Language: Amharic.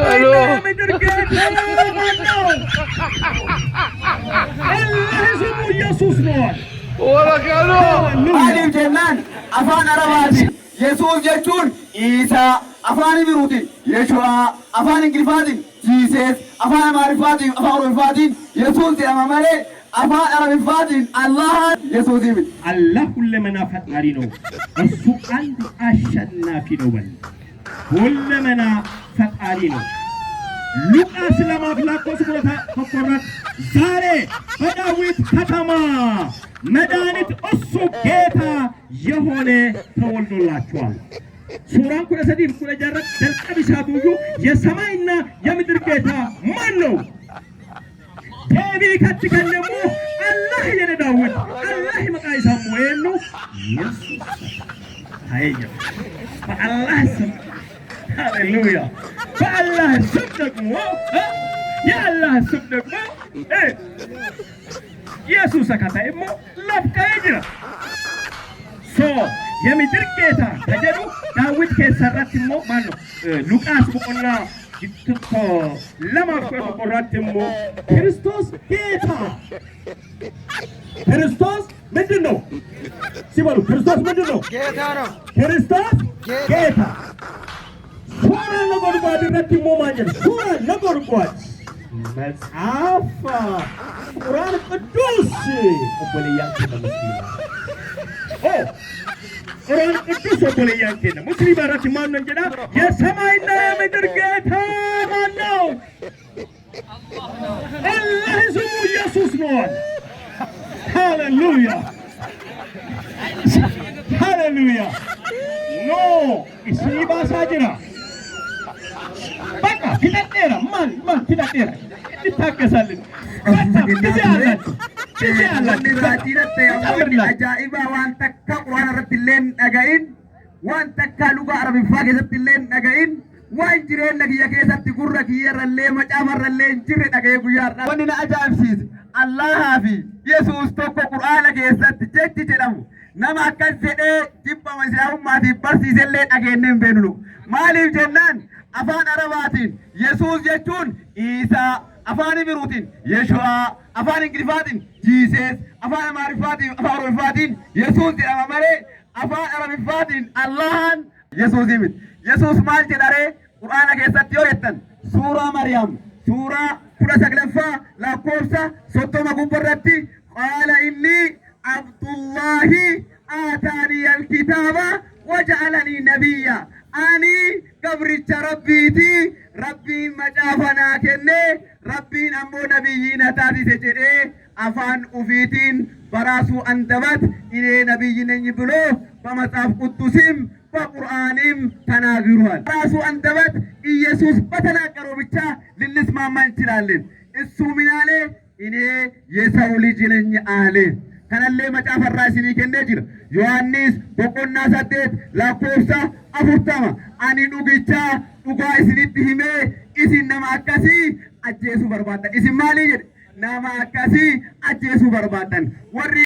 ሰማይና ምድር ጌታ ነው። አላህ ስሙ ኢየሱስ ነው። ወረቀሎ አሊፍ ጀናን አፋን አረባቲ ኢየሱስ ጀቹን ኢሳ አፋን ቢሩቲ የሹአ አፋን እንግሊፋቲ ጂሰስ አፋን ማሪፋቲ አፋን ሮፋቲ ኢየሱስ ያማማለ አፋን አረቢፋቲ አላህ ኢየሱስ ይብል አላህ ሁለመና ፈጣሪ ነው። እሱ አንድ አሸናፊ ነው። ሁለመና ፈጣሪ ነው። ሉቃስ ለማፍላቆስ ተቆረጥ ዛሬ በዳዊት ከተማ መድኃኒት እሱ ጌታ የሆነ ተወልዶላችኋል። ሱራን ኩለ ሰዲፍ ኩለ ጀረት ደልቀቢሳቱዩ የሰማይና የምድር ጌታ ማን ነው? ቴቢ ከትከለሙ አላህ የነ ዳዊት አላህ መቃይሳሙ ወይኑ ኢየሱስ ሃይያ በአላህ ስም ሃሌሉያ በአላህ ስም ደግሞ የአላህ ስም ደግሞ ኢየሱስ አካታይሞ ለፍካይጅራ ሶ የምድር ጌታ ተጀሩ ዳዊት ከሰራትሞ ማን ነው? ሉቃስ በቆና ይጥቶ ለማፈር ቆራትሞ ክርስቶስ ጌታ ክርስቶስ ምንድነው ሲባሉ ክርስቶስ ምንድነው? ጌታ ነው። ክርስቶስ ጌታ ሱራ ለጎድጓድ ረትሞ ማንጀል ሱራ ለጎድጓድ መጽሐፍ ቁርአን ቅዱስ ወለያንተ ሙስሊም ቁርአን ቅዱስ ወለያንተ ሙስሊም አራት ማን ነው እንጀዳ የሰማይና የምድር ጌታ ማን ነው? አላህ ስሙ ኢየሱስ ነው። ሃሌሉያ ሃሌሉያ ኖ ኢስሊባ ሳጅራ በቃ ፊታጤራ ማን ፊታጤራ ይታከሳልን ጊዜ አላችሁ አጃኢባ ዋን ተካ ቁርአን ረትለን ነገይን ዋን ተካ ሉጋ አረቢፋ ገዘትለን ነገይን ዋን ጅሬን ለጊያ ከሰት ጉረ ኪየረለ መጫፈረለ ጅሬ ነገይ ጉያር ወንና አጃኢብሲስ አላህ ፊ ኢየሱስ ተኮ ቁርአን ከሰት ጀጅ ጀዳሙ ነማ ከዘደ ጅባ መስራው ማቲ በርሲሰለ ነገየነን በኑሉ ማሊፍ ጀናን አፋን አረባቲን ኢየሱስ ጀቹን ኢሳ አፋን ቢሩቲን የሹአ አፋን እንግሊፋቲን ጂሰስ አፋን ማሪፋቲን አፋን ሮፋቲን ኢየሱስ ያማማለ አፋን አረቢፋቲን አላህን ኢየሱስ ይብል ኢየሱስ ማል ጀዳሬ ቁርአን ከሰት ይወየተን ሱራ መርያም ሱራ ኩለ ሰግለፋ ላኮርሳ ሶቶማ ጉበረቲ ቃለ ኢኒ አብዱላሂ አታኒ አልኪታባ ወጀዐለኒ ነቢያ አኒ ገብሪቻ ረቢቲ ረቢን መጫፈና ከነ ረቢን አሞ ነቢይና ታቲሴ ጀዴ አፋን ኡፊቲን በራሱ አንደበት እኔ ነቢይ ነኝ ብሎ በመጽሐፍ ቅዱስም በቁርአንም ተናግሯል። በራሱ አንደበት ኢየሱስ በተናገረው ብቻ ልንስማማ እንችላለን። እሱ ምን አለ? እኔ የሰው ልጅ ነኝ አለ። ከነሌ መጫፈራ ሲኒ ከነ ጅር ዮሐንስ በቆና ሰደት ላኮፍሳ አፉርታማ አኒ ዱግቻ ዱጋ እስኒት ሂሜ ኢሲን ነማ አካሲ አጀሱ በርባዳን ኢሲን ማሊ ጀድ ነማ አካሲ አጀሱ በርባዳን ወሪ